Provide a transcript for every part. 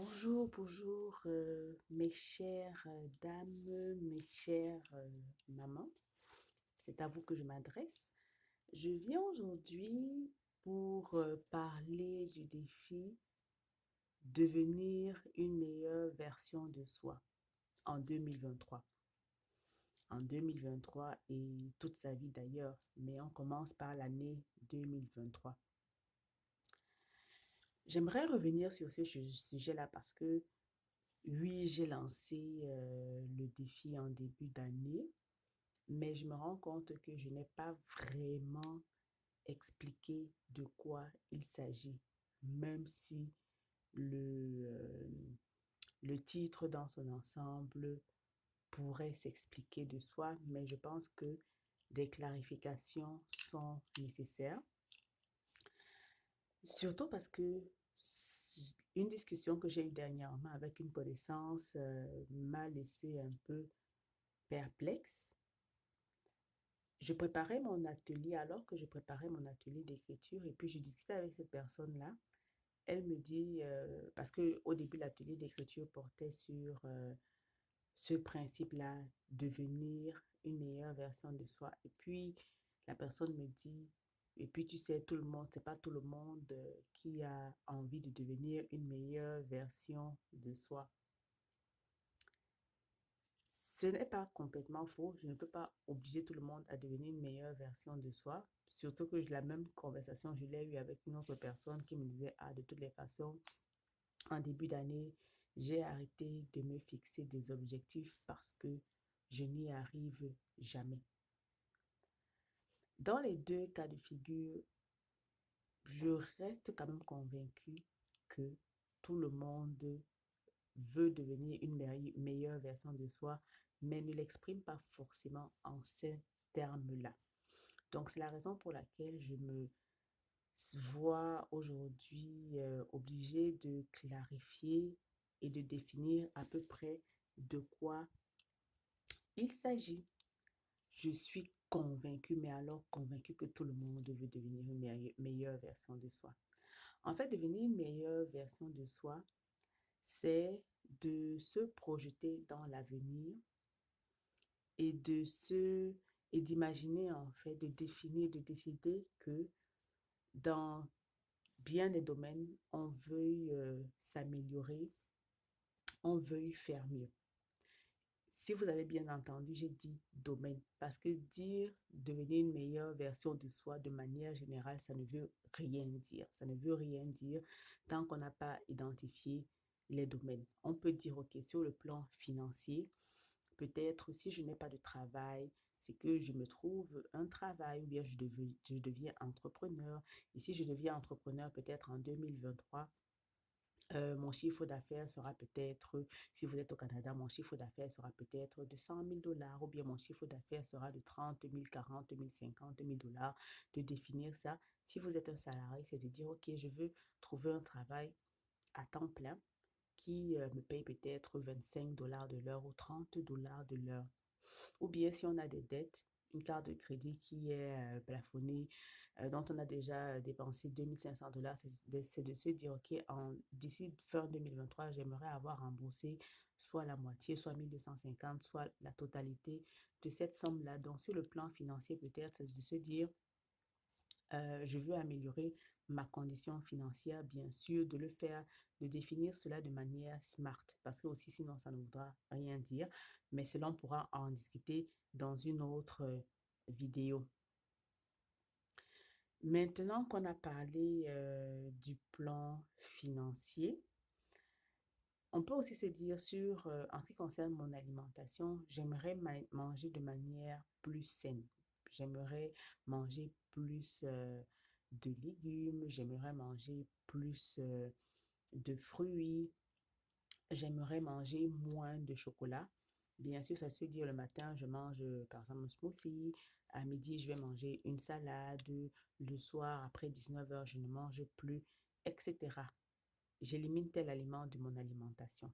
Bonjour, mes chères dames, mes chères mamans. C'est à vous que je m'adresse. Je viens aujourd'hui pour parler du défi devenir une meilleure version de soi en 2023. En 2023 et toute sa vie d'ailleurs, mais on commence par l'année 2023. J'aimerais revenir sur ce sujet-là parce que oui, j'ai lancé le défi en début d'année, mais je me rends compte que je n'ai pas vraiment expliqué de quoi il s'agit, même si le, euh, le titre dans son ensemble pourrait s'expliquer de soi, mais je pense que des clarifications sont nécessaires, surtout parce que une discussion que j'ai eue dernièrement avec une connaissance m'a laissé un peu perplexe. Je préparais mon atelier, alors que je préparais mon atelier d'écriture, et puis je discutais avec cette personne-là. Elle me dit, parce que au début, l'atelier d'écriture portait sur ce principe-là, devenir une meilleure version de soi. Et puis, la personne me dit, et puis tu sais, tout le monde, c'est pas tout le monde qui a envie de devenir une meilleure version de soi. Ce n'est pas complètement faux. Je ne peux pas obliger tout le monde à devenir une meilleure version de soi. Surtout que la même conversation, je l'ai eue avec une autre personne qui me disait, ah, de toutes les façons, en début d'année, j'ai arrêté de me fixer des objectifs parce que je n'y arrive jamais. Dans les deux cas de figure, je reste quand même convaincue que tout le monde veut devenir une meilleure version de soi, mais ne l'exprime pas forcément en ces termes-là. Donc, c'est la raison pour laquelle je me vois aujourd'hui obligée de clarifier et de définir à peu près de quoi il s'agit. Je suis convaincue, mais alors convaincue que tout le monde veut devenir une meilleure version de soi. En fait, devenir une meilleure version de soi, c'est de se projeter dans l'avenir et et d'imaginer en fait, de définir, de décider que dans bien des domaines, on veuille s'améliorer, on veuille faire mieux. Si vous avez bien entendu, j'ai dit domaine parce que dire devenir une meilleure version de soi de manière générale, ça ne veut rien dire. Ça ne veut rien dire tant qu'on n'a pas identifié les domaines. On peut dire, OK, sur le plan financier, peut-être si je n'ai pas de travail, c'est que je me trouve un travail ou bien je deviens entrepreneur. Et si je deviens entrepreneur, peut-être en 2023, mon chiffre d'affaires sera peut-être, si vous êtes au Canada, mon chiffre d'affaires sera peut-être de 100 000 dollars ou bien mon chiffre d'affaires sera de 30 000, 40 000, 50 000 dollars. De définir ça. Si vous êtes un salarié, c'est de dire, OK, je veux trouver un travail à temps plein qui me paye peut-être 25 dollars de l'heure ou 30 dollars de l'heure. Ou bien si on a des dettes, une carte de crédit qui est plafonnée, dont on a déjà dépensé 2500 dollars, c'est de se dire, OK, d'ici fin 2023, j'aimerais avoir remboursé soit la moitié, soit 1250, soit la totalité de cette somme-là. Donc, sur le plan financier, peut-être, c'est de se dire, je veux améliorer ma condition financière, bien sûr, de le faire, de définir cela de manière smart, parce que aussi sinon ça ne voudra rien dire, mais cela on pourra en discuter dans une autre vidéo. Maintenant qu'on a parlé du plan financier, on peut aussi se dire en ce qui concerne mon alimentation, j'aimerais manger de manière plus saine. J'aimerais manger plus de légumes, j'aimerais manger plus de fruits, j'aimerais manger moins de chocolat. Bien sûr, ça se dit le matin, je mange par exemple un smoothie. À midi, je vais manger une salade. Le soir, après 19 heures, je ne mange plus, etc. J'élimine tel aliment de mon alimentation.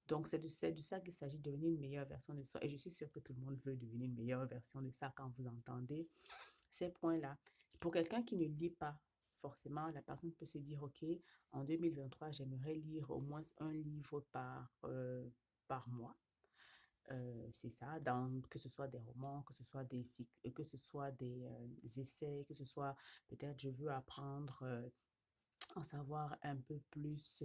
Donc, c'est de ça qu'il s'agit, de devenir une meilleure version de soi. Et je suis sûre que tout le monde veut devenir une meilleure version de ça quand vous entendez ces points-là. Pour quelqu'un qui ne lit pas forcément, la personne peut se dire, OK, en 2023, j'aimerais lire au moins un livre par mois. C'est ça, que ce soit des romans, que ce soit que ce soit des essais, que ce soit peut-être je veux apprendre, en savoir un peu plus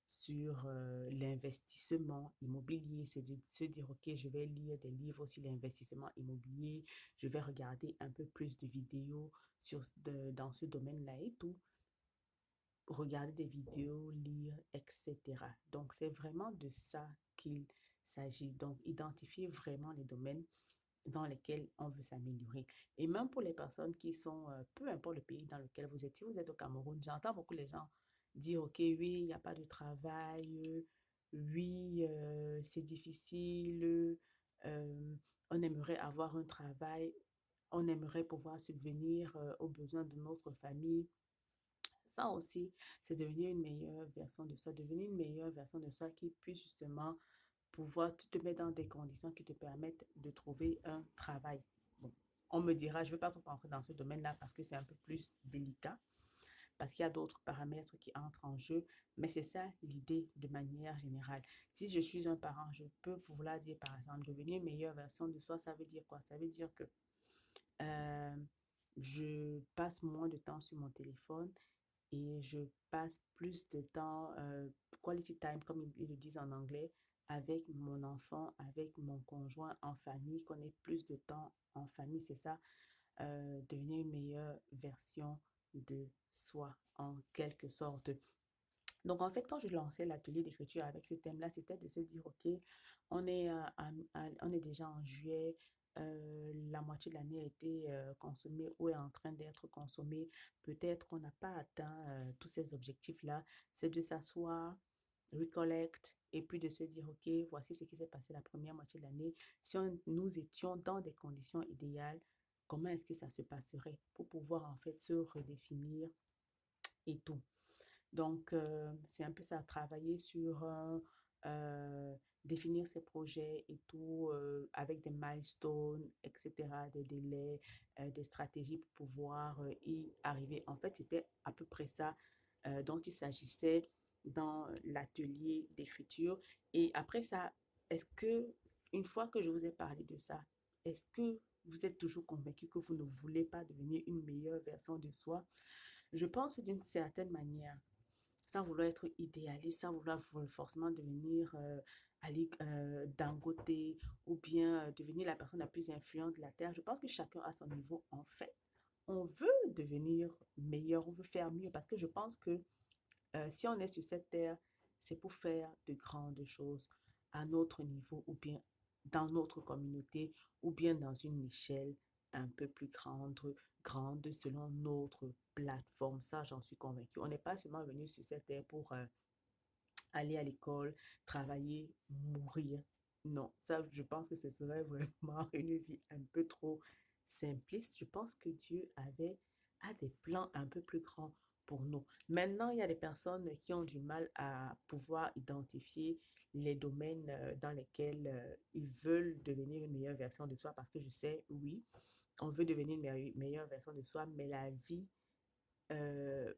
sur l'investissement immobilier, se dire, OK, je vais lire des livres sur l'investissement immobilier, je vais regarder un peu plus de vidéos dans ce domaine-là et tout, regarder des vidéos, lire, etc. Donc, c'est vraiment de ça qu'il s'agit. Donc, identifier vraiment les domaines dans lesquels on veut s'améliorer. Et même pour les personnes qui sont, peu importe le pays dans lequel vous êtes, si vous êtes au Cameroun, j'entends beaucoup les gens dire, OK, oui, il n'y a pas de travail, oui, c'est difficile, euh, on aimerait avoir un travail, on aimerait pouvoir subvenir aux besoins de notre famille. Ça aussi, c'est devenir une meilleure version de soi, devenir une meilleure version de soi qui puisse justement pouvoir te mettre dans des conditions qui te permettent de trouver un travail. Bon, on me dira, je ne veux pas trop entrer dans ce domaine-là parce que c'est un peu plus délicat, parce qu'il y a d'autres paramètres qui entrent en jeu, mais c'est ça l'idée de manière générale. Si je suis un parent, je peux vouloir dire, par exemple, devenir une meilleure version de soi, ça veut dire quoi? Ça veut dire que euh, je passe moins de temps sur mon téléphone et je passe plus de temps, quality time, comme ils le disent en anglais, avec mon enfant, avec mon conjoint en famille, qu'on ait plus de temps en famille, c'est ça, devenir une meilleure version de soi, en quelque sorte. Donc, en fait, quand je lançais l'atelier d'écriture avec ce thème-là, c'était de se dire, OK, on est déjà en juillet, la moitié de l'année a été consommée ou est en train d'être consommée. Peut-être qu'on n'a pas atteint tous ces objectifs-là. C'est de s'asseoir, recollect, et puis de se dire, OK, voici ce qui s'est passé la première moitié de l'année. Si nous étions dans des conditions idéales, comment est-ce que ça se passerait pour pouvoir en fait se redéfinir et tout. Donc, c'est un peu ça, travailler sur euh, définir ses projets et tout, avec des milestones, etc., des délais, des stratégies pour pouvoir y arriver. En fait, c'était à peu près ça dont il s'agissait dans l'atelier d'écriture. Et après ça, est-ce que, une fois que je vous ai parlé de ça, est-ce que vous êtes toujours convaincu que vous ne voulez pas devenir une meilleure version de soi? Je pense d'une certaine manière, sans vouloir être idéaliste, sans vouloir forcément devenir Dangote ou bien devenir la personne la plus influente de la Terre. Je pense que chacun a son niveau en fait. On veut devenir meilleur, on veut faire mieux parce que je pense que si on est sur cette terre, c'est pour faire de grandes choses à notre niveau ou bien dans notre communauté ou bien dans une échelle un peu plus grande selon notre plateforme. Ça, j'en suis convaincue. On n'est pas seulement venu sur cette terre pour aller à l'école, travailler, mourir. Non, ça, je pense que ce serait vraiment une vie un peu trop simpliste. Je pense que Dieu a des plans un peu plus grands pour nous. Maintenant, il y a des personnes qui ont du mal à pouvoir identifier les domaines dans lesquels ils veulent devenir une meilleure version de soi parce que je sais, oui, on veut devenir une meilleure version de soi, mais la vie, euh,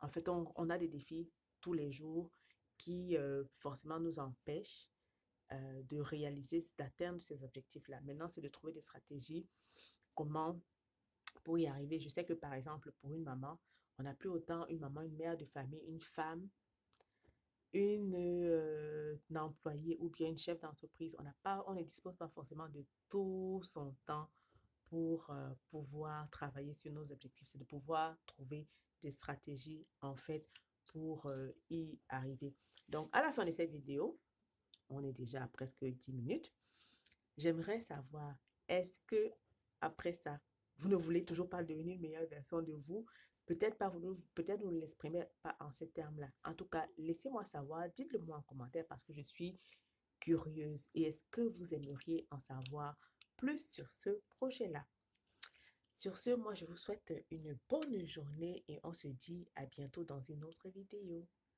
en fait, on a des défis tous les jours qui forcément nous empêchent de réaliser, d'atteindre ces objectifs-là. Maintenant, c'est de trouver des stratégies, comment pour y arriver. Je sais que par exemple, pour une maman, on n'a plus autant une maman, une mère de famille, une femme, une employée ou bien une chef d'entreprise. On ne dispose pas forcément de tout son temps pour pouvoir travailler sur nos objectifs. C'est de pouvoir trouver des stratégies en fait pour y arriver. Donc, à la fin de cette vidéo, on est déjà à presque 10 minutes. J'aimerais savoir, est-ce que après ça, vous ne voulez toujours pas devenir une meilleure version de vous? Peut-être pas vous, peut-être vous ne l'exprimez pas en ces termes-là. En tout cas, laissez-moi savoir, dites-le moi en commentaire parce que je suis curieuse. Et est-ce que vous aimeriez en savoir plus sur ce projet-là? Sur ce, moi, je vous souhaite une bonne journée et on se dit à bientôt dans une autre vidéo.